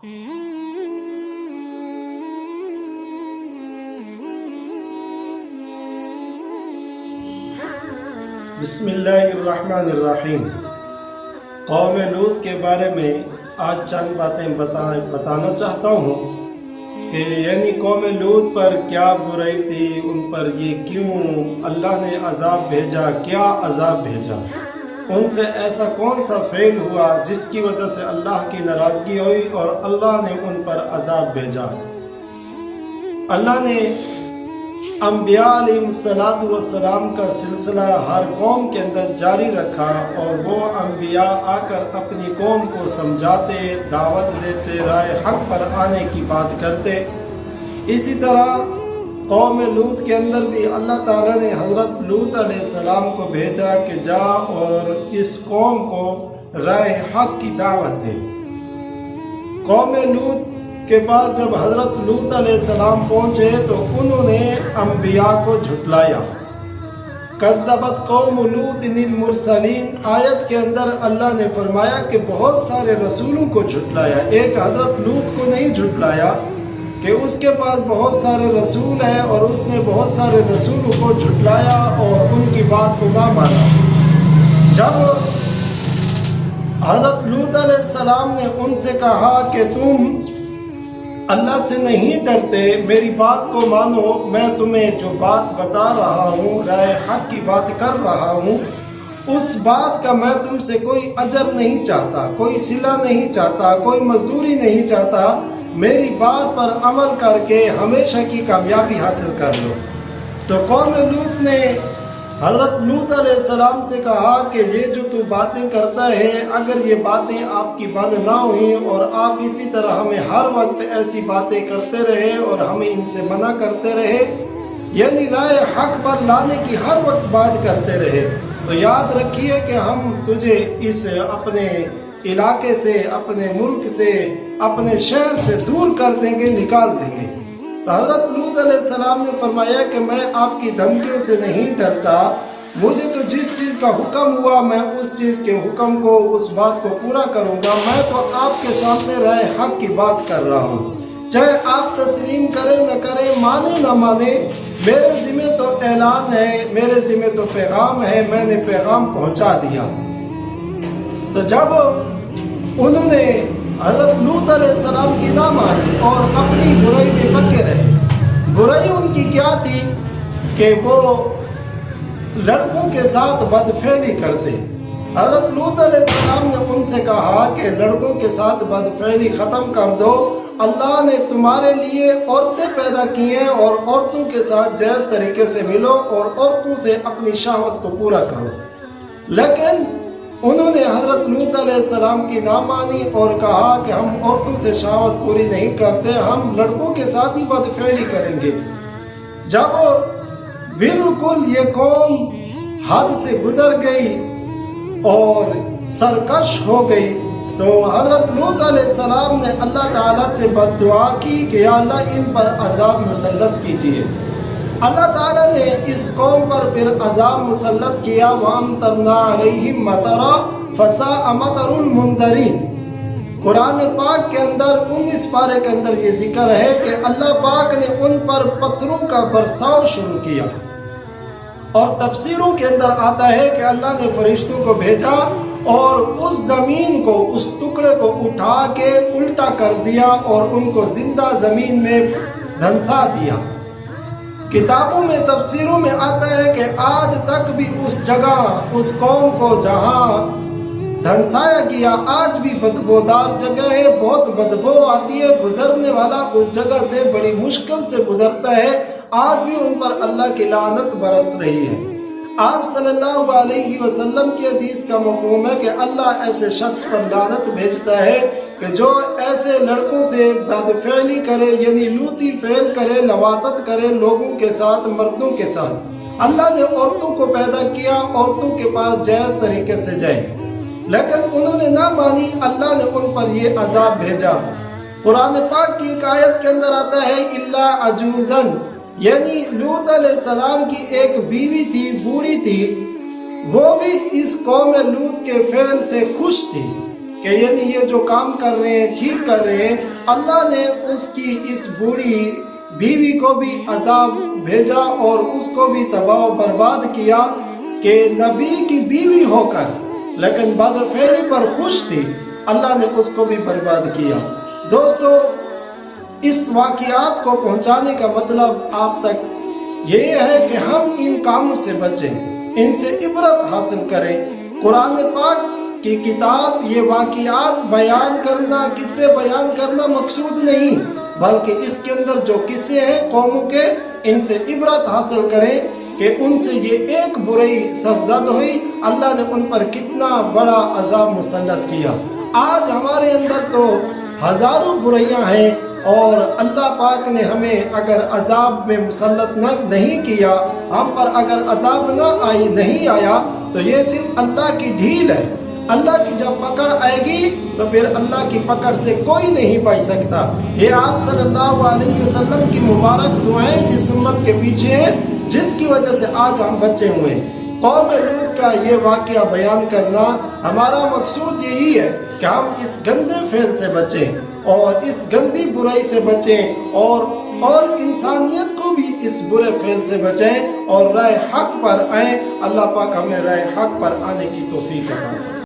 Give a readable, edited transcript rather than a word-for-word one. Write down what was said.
بسم اللہ الرحمن الرحیم۔ قوم لوط کے بارے میں آج چند باتیں بتانا چاہتا ہوں کہ یعنی قوم لوط پر کیا برائی تھی، ان پر یہ کیوں اللہ نے عذاب بھیجا، کیا عذاب بھیجا، ان سے ایسا کون سا فعل ہوا جس کی وجہ سے اللہ کی ناراضگی ہوئی اور اللہ نے ان پر عذاب بھیجا۔ اللہ نے انبیاء علیہ السلام کا سلسلہ ہر قوم کے اندر جاری رکھا اور وہ انبیاء آ کر اپنی قوم کو سمجھاتے، دعوت دیتے، راہ حق پر آنے کی بات کرتے۔ اسی طرح قوم لوط کے اندر بھی اللہ تعالیٰ نے حضرت لوط علیہ السلام کو بھیجا کہ جا اور اس قوم کو راہ حق کی دعوت دے۔ قوم لوط کے بعد جب حضرت لوط علیہ السلام پہنچے تو انہوں نے انبیاء کو جھٹلایا۔ کذبت قوم لوط المرسلین آیت کے اندر اللہ نے فرمایا کہ بہت سارے رسولوں کو جھٹلایا، ایک حضرت لوط کو نہیں جھٹلایا کہ اس کے پاس بہت سارے رسول ہیں اور اس نے بہت سارے رسولوں کو جھٹلایا اور ان کی بات کو نہ مانا۔ جب حضرت لوط علیہ السلام نے ان سے کہا کہ تم اللہ سے نہیں ڈرتے، میری بات کو مانو، میں تمہیں جو بات بتا رہا ہوں، راہ حق کی بات کر رہا ہوں، اس بات کا میں تم سے کوئی اجر نہیں چاہتا، کوئی صلہ نہیں چاہتا، کوئی مزدوری نہیں چاہتا، میری بات پر عمل کر کے ہمیشہ کی کامیابی حاصل کر لو۔ تو قوم لوط نے حضرت لوط علیہ السلام سے کہا کہ یہ جو تو باتیں کرتا ہے، اگر یہ باتیں آپ کی بند نہ ہوئیں اور آپ اسی طرح ہمیں ہر وقت ایسی باتیں کرتے رہے اور ہمیں ان سے منع کرتے رہے، یعنی راہ حق پر لانے کی ہر وقت بات کرتے رہے، تو یاد رکھیے کہ ہم تجھے اس اپنے علاقے سے، اپنے ملک سے، اپنے شہر سے دور کر دیں گے، نکال دیں گے۔ تو حضرت لوط علیہ السلام نے فرمایا کہ میں آپ کی دھمکیوں سے نہیں ڈرتا، مجھے تو جس چیز کا حکم ہوا میں اس چیز کے حکم کو، اس بات کو پورا کروں گا۔ میں تو آپ کے سامنے راہ حق کی بات کر رہا ہوں، چاہے آپ تسلیم کریں نہ کریں، مانے نہ مانے، میرے ذمہ تو اعلان ہے، میرے ذمہ تو پیغام ہے، میں نے پیغام پہنچا دیا۔ تو جب انہوں نے حضرت لوط علیہ السلام کی نہ مانی اور اپنی برائی میں پکے رہے، برائی ان کی کیا تھی کہ وہ لڑکوں کے ساتھ بدفعلی کرتے۔ حضرت لوط علیہ السلام نے ان سے کہا کہ لڑکوں کے ساتھ بدفعلی ختم کر دو، اللہ نے تمہارے لیے عورتیں پیدا کی ہیں اور عورتوں کے ساتھ جائز طریقے سے ملو اور عورتوں سے اپنی شہوت کو پورا کرو۔ لیکن انہوں نے حضرت لوط علیہ السلام کی نہ مانی اور کہا کہ ہم عورتوں سے شہوت پوری نہیں کرتے، ہم لڑکوں کے ساتھ ہی بدفعلی کریں گے۔ جب بالکل یہ قوم حد سے گزر گئی اور سرکش ہو گئی تو حضرت لوط علیہ السلام نے اللہ تعالیٰ سے بد دعا کی کہ یا اللہ ان پر عذاب مسلط کیجیے۔ اللہ تعالیٰ نے اس قوم پر پھر عذاب مسلط کیا، وَأَمْطَرْنَا عَلَيْهِمْ مَطَرًا فَسَاءَ مَطَرُ الْمُنذَرِينَ۔ قرآن پاک کے اندر 19 پارے کے اندر یہ ذکر ہے کہ اللہ پاک نے ان پر پتھروں کا برساؤ شروع کیا، اور تفسیروں کے اندر آتا ہے کہ اللہ نے فرشتوں کو بھیجا اور اس زمین کو، اس ٹکڑے کو اٹھا کے الٹا کر دیا اور ان کو زندہ زمین میں دھنسا دیا۔ کتابوں میں، تفسیروں میں آتا ہے کہ آج تک بھی اس جگہ، اس قوم کو جہاں دھنسایا گیا، آج بھی بدبودار جگہ ہے، بہت بدبو آتی ہے، گزرنے والا اس جگہ سے بڑی مشکل سے گزرتا ہے، آج بھی ان پر اللہ کی لعنت برس رہی ہے۔ آپ صلی اللہ علیہ وسلم کی حدیث کا مفہوم ہے کہ اللہ ایسے شخص پر لعنت بھیجتا ہے کہ جو ایسے لڑکوں سے بدفعلی کرے، یعنی لوطی فعل کرے، لواطت کرے لوگوں کے ساتھ، مردوں کے ساتھ۔ اللہ نے عورتوں کو پیدا کیا عورتوں کے پاس جائز طریقے سے جائے، لیکن انہوں نے نہ مانی، اللہ نے ان پر یہ عذاب بھیجا۔ قرآن پاک کی ایک آیت کے اندر آتا ہے الا عجوزن، یعنی لوط علیہ السلام کی ایک بیوی تھی، بوڑھی تھی، وہ بھی اس قوم لوط کے فعل سے خوش تھی کہ یعنی یہ جو کام کر رہے ہیں ٹھیک کر رہے ہیں، اللہ نے اس کی اس بوڑھی بیوی کو بھی عذاب بھیجا اور اس کو بھی تباہ و برباد کیا کہ نبی کی بیوی ہو کر لیکن بدفعلی پر خوش تھی، اللہ نے اس کو بھی برباد کیا۔ دوستو، اس واقعات کو پہنچانے کا مطلب آپ تک یہ ہے کہ ہم ان کاموں سے بچیں، ان سے عبرت حاصل کریں۔ قرآن پاک کی کتاب یہ واقعات بیان کرنا، قصے بیان کرنا مقصود نہیں، بلکہ اس کے اندر جو قصے ہیں قوموں کے، ان سے عبرت حاصل کریں کہ ان سے یہ ایک برائی سرزد ہوئی، اللہ نے ان پر کتنا بڑا عذاب مسلط کیا۔ آج ہمارے اندر تو ہزاروں برائیاں ہیں، اور اللہ پاک نے ہمیں اگر عذاب میں مسلط نہیں کیا، ہم پر اگر عذاب نہیں آیا تو یہ صرف اللہ کی ڈھیل ہے۔ اللہ کی جب پکڑ آئے گی تو پھر اللہ کی پکڑ سے کوئی نہیں بچ سکتا۔ یہ آپ صلی اللہ علیہ وسلم کی مبارک دعائیں اس امت کے پیچھے ہیں، جس کی وجہ سے آج ہم بچے ہوئے ہیں۔ قوم لوط کا یہ واقعہ بیان کرنا ہمارا مقصود یہی ہے کہ ہم اس گندے فعل سے بچیں اور اس گندی برائی سے بچیں، اور انسانیت کو بھی اس برے فعل سے بچیں اور راہ حق پر آئیں۔ اللہ پاک ہمیں راہ حق پر آنے کی توفیق عطا فرمائے۔